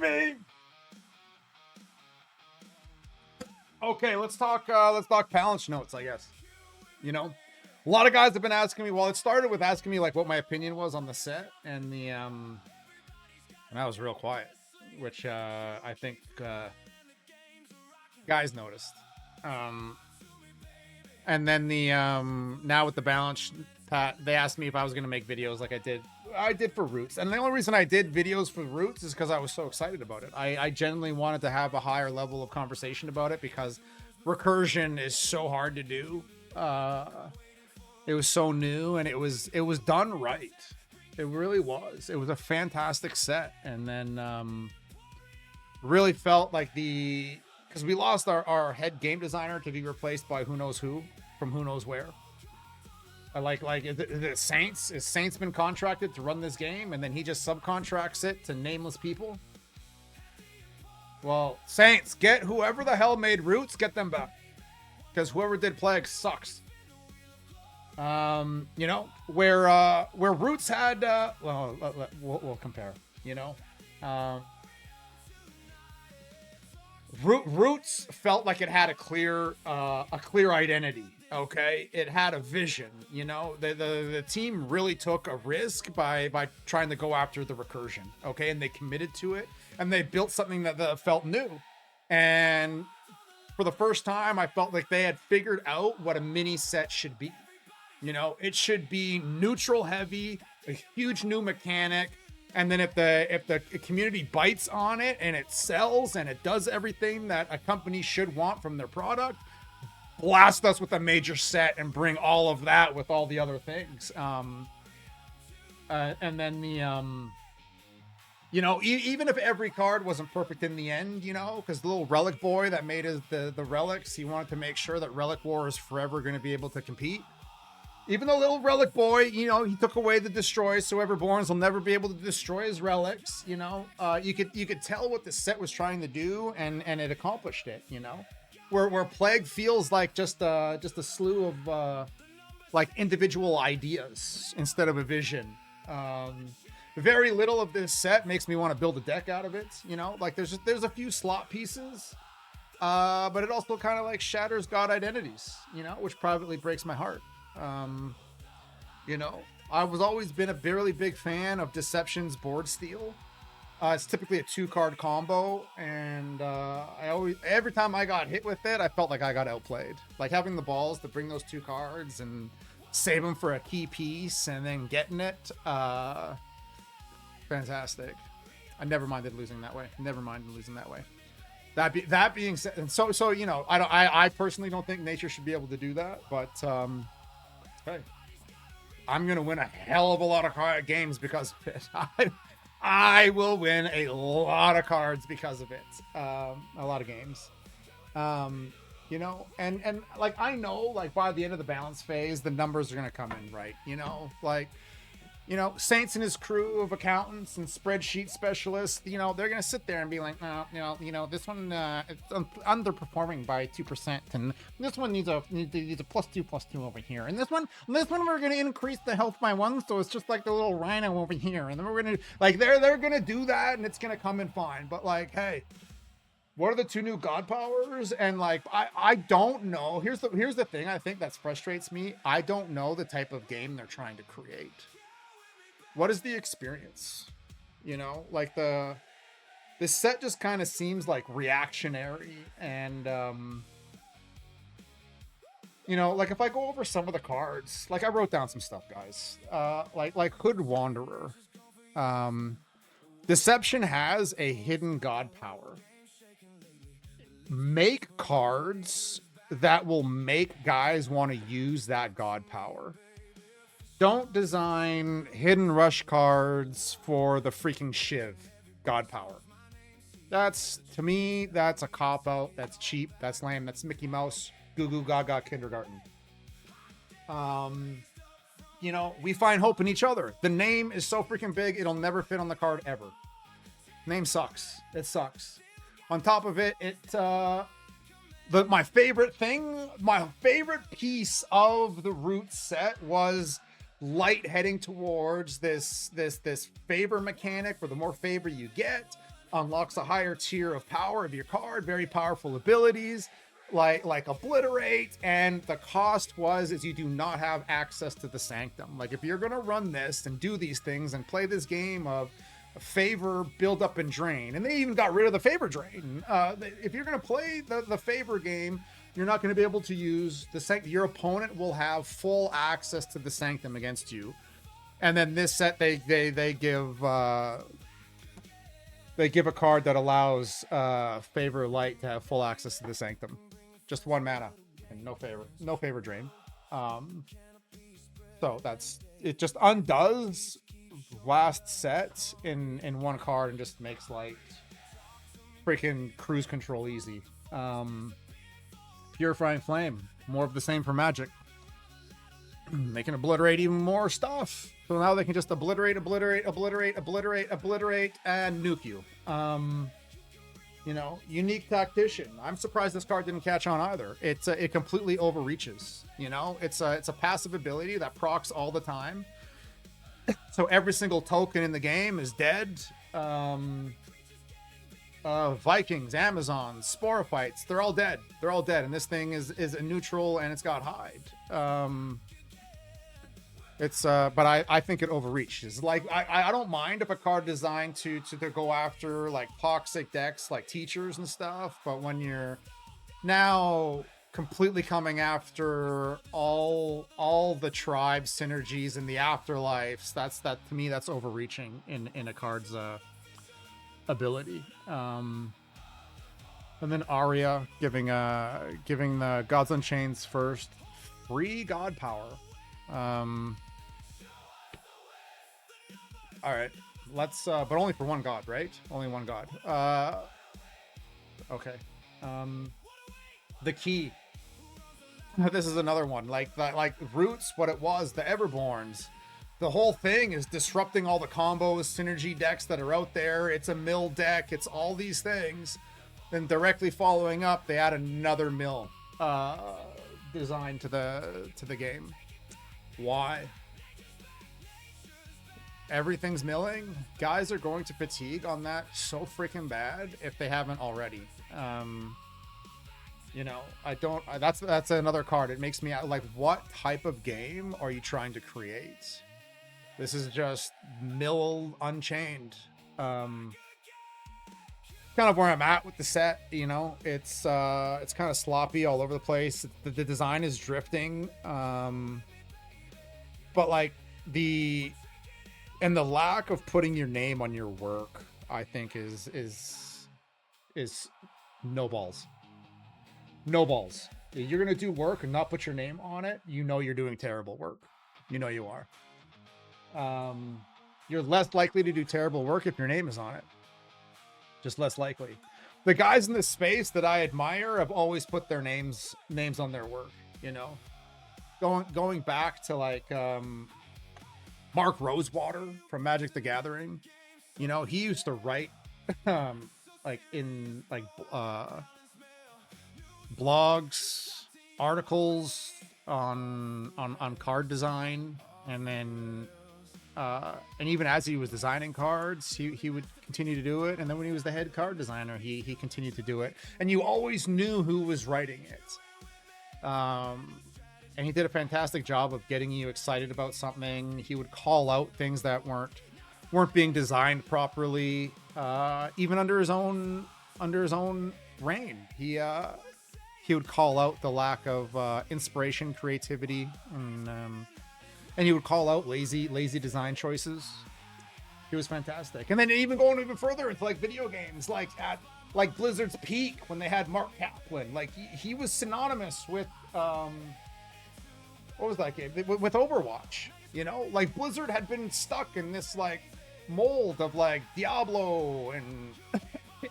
baby. Okay, let's talk balance notes, I guess. You know, a lot of guys have been asking me, well, it started with asking me like what my opinion was on the set, and and I was real quiet, which I think guys noticed. And then now with the balance, they asked me if I was going to make videos like I did for Roots. And the only reason I did videos for Roots is because I was so excited about it. I genuinely wanted to have a higher level of conversation about it because recursion is so hard to do. It was so new, and it was done right. It really was. It was a fantastic set. And then really felt like because we lost our head game designer to be replaced by who knows who from who knows where. Like the Saints. Is Saints been contracted to run this game, and then he just subcontracts it to nameless people? Well, Saints, get whoever the hell made Roots, get them back, because whoever did Plague sucks. You know, where Roots had we'll compare. You know, Roots felt like it had a clear identity. Okay, it had a vision. You know, the team really took a risk by trying to go after the recursion. Okay, and they committed to it, and they built something that felt new. And for the first time, I felt like they had figured out what a mini set should be. You know, it should be neutral heavy, a huge new mechanic. And then if the community bites on it and it sells and it does everything that a company should want from their product, blast us with a major set and bring all of that with all the other things. And then you know, even if every card wasn't perfect in the end, you know, because the little relic boy that made the relics, he wanted to make sure that Relic War is forever going to be able to compete. Even the little relic boy, you know, he took away the destroy, so Everborns will never be able to destroy his relics. You know, you could tell what the set was trying to do, and it accomplished it. You know, where Plague feels like just a slew of like individual ideas instead of a vision. Very little of this set makes me want to build a deck out of it. You know, like there's a few slot pieces, but it also kind of like shatters God identities. You know, which privately breaks my heart. You know, I was always been a really big fan of Deception's board steal. It's typically a 2-card combo, and every time I got hit with it, I felt like I got outplayed. Like having the balls to bring those 2 cards and save them for a key piece and then getting it. Fantastic. I never minded losing that way. That being said, and so you know, I personally don't think Nature should be able to do that, but hey, I'm gonna win a hell of a lot of games because of it. I will win a lot of cards because of it. A lot of games. You know, and like I know, like by the end of the balance phase, the numbers are gonna come in right. You know, like. You know, Saints and his crew of accountants and spreadsheet specialists, you know, they're going to sit there and be like, no, you know, this one it's underperforming by 2%, and this one needs a +2/+2 over here, and this one we're going to increase the health by 1, so it's just like the little rhino over here, and then we're going to like they're going to do that, and it's going to come in fine. But like, hey, what are the 2 new god powers? And like, I don't know. Here's the thing I think that frustrates me. I don't know the type of game they're trying to create. What is the experience? You know, like this set just kind of seems like reactionary, and you know, like if I go over some of the cards, like I wrote down some stuff, guys. Like Hood Wanderer. Deception has a hidden god power. Make cards that will make guys want to use that god power. Don't design hidden rush cards for the freaking Shiv god power. To me, that's a cop-out. That's cheap. That's lame. That's Mickey Mouse, Goo Goo Gaga kindergarten. You know, we find hope in each other. The name is so freaking big, it'll never fit on the card ever. Name sucks. It sucks. On top of it, my favorite piece of the Root set was Light heading towards this favor mechanic, where the more favor you get, unlocks a higher tier of power of your card, very powerful abilities like obliterate, and the cost is you do not have access to the sanctum. Like if you're gonna run this and do these things and play this game of favor, build up, and drain, and they even got rid of the favor drain. If you're gonna play the favor game, you're not going to be able to use the sanctum. Your opponent will have full access to the sanctum against you. And then this set, they give a card that allows favor light to have full access to the sanctum. Just 1 mana and no favor drain. So that's it. Just undoes last set in 1 card and just makes like freaking cruise control easy. Purifying Flame, more of the same for Magic. They can obliterate even more stuff. So now they can just obliterate, and nuke you. You know, Unique Tactician. I'm surprised this card didn't catch on either. It completely overreaches. You know, it's a passive ability that procs all the time. So every single token in the game is dead. Vikings, Amazons, Sporophytes, they're all dead. And this thing is a neutral and it's got hide. But I think it overreaches. Like I don't mind if a card designed to go after like toxic decks like teachers and stuff, but when you're now completely coming after all the tribe synergies and the afterlives, that to me that's overreaching in a card's ability. And then Aria giving the Gods Unchained's first free god power. All right, let's but only for 1 god, right? Only 1 god. Okay. The key. This is another one like Roots, what it was, the Everborns. The whole thing is disrupting all the combos, synergy decks that are out there. It's a mill deck. It's all these things. Then directly following up, they add another mill design to the game. Why? Everything's milling. Guys are going to fatigue on that so freaking bad if they haven't already. You know, that's another card. It makes me like, what type of game are you trying to create? This is just mill Unchained. Kind of where I'm at with the set. You know, it's kind of sloppy all over the place. The design is drifting. But like the lack of putting your name on your work, I think is no balls. No balls. If you're gonna do work and not put your name on it, you know you're doing terrible work. You know you are. You're less likely to do terrible work if your name is on it. Just less likely. The guys in this space that I admire have always put their names on their work, you know. Going back to like Mark Rosewater from Magic the Gathering. You know, he used to write like in like blogs, articles on card design, and then and even as he was designing cards, he would continue to do it. And then when he was the head card designer, he continued to do it. And you always knew who was writing it. And he did a fantastic job of getting you excited about something. He would call out things that weren't being designed properly, even under his own reign. He would call out the lack of inspiration, creativity, and he would call out lazy design choices. He was fantastic. And then even going even further into like video games, like at like Blizzard's peak when they had Mark Kaplan, like he was synonymous with what was that game? With Overwatch. You know, like Blizzard had been stuck in this like mold of like Diablo and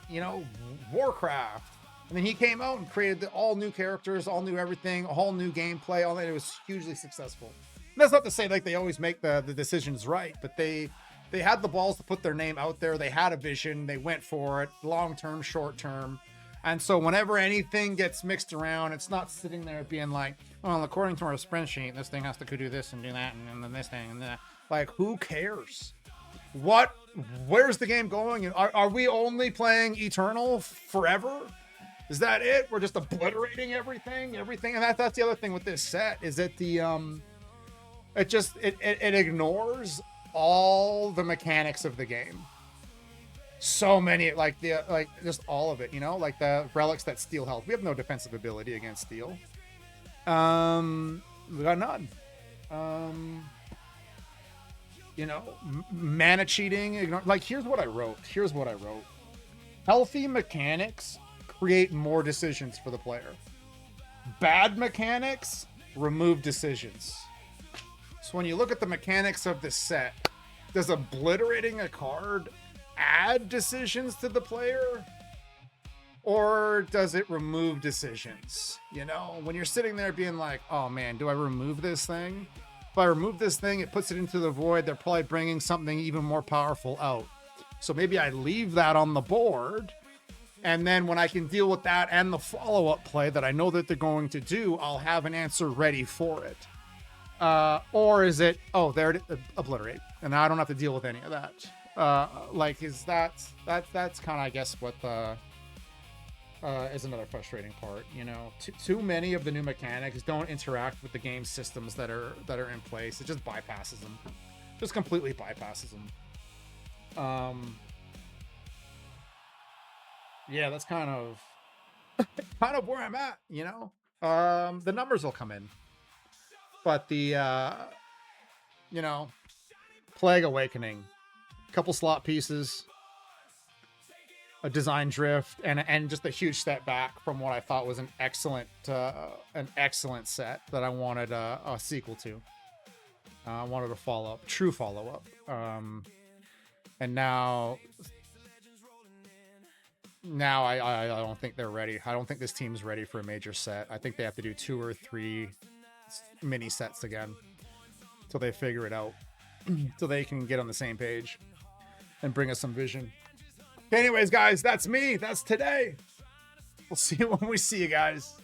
you know, Warcraft. And then he came out and created all new characters, all new everything, a whole new gameplay. All that. It was hugely successful. And that's not to say like they always make the decisions right, but they had the balls to put their name out there. They had a vision. They went for it, long term, short term. And so whenever anything gets mixed around, it's not sitting there being like, well, according to our spreadsheet, this thing has to do this and do that, and then this thing and that. Like, who cares? where's the game going? Are we only playing Eternal forever? Is that it? We're just obliterating everything, and that's the other thing with this set is that it ignores all the mechanics of the game. So many, like just all of it, you know, like the relics that steal health. We have no defensive ability against steal. We got none. You know, mana cheating. Like, here's what I wrote. Healthy mechanics create more decisions for the player. Bad mechanics remove decisions. So when you look at the mechanics of this set, does obliterating a card add decisions to the player? Or does it remove decisions? You know, when you're sitting there being like, oh man, do I remove this thing? If I remove this thing, it puts it into the void. They're probably bringing something even more powerful out. So maybe I leave that on the board. And then when I can deal with that and the follow-up play that I know that they're going to do, I'll have an answer ready for it. Or is it, oh, there it is, obliterate. And I don't have to deal with any of that. That's kind of, I guess, what the is another frustrating part. You know, too many of the new mechanics don't interact with the game systems that are in place. It just bypasses them, just completely bypasses them. Yeah, that's kind of where I'm at. You know, the numbers will come in, but the you know, Plague Awakening, couple slot pieces, a design drift, and just a huge step back from what I thought was an excellent set that I wanted a sequel to. I wanted a true follow up. And now I don't think they're ready. I don't think this team's ready for a major set. I think they have to do 2 or 3 mini sets again till they figure it out, till they can get on the same page and bring us some vision. Anyways, guys, that's me. That's today. We'll see you when we see you guys.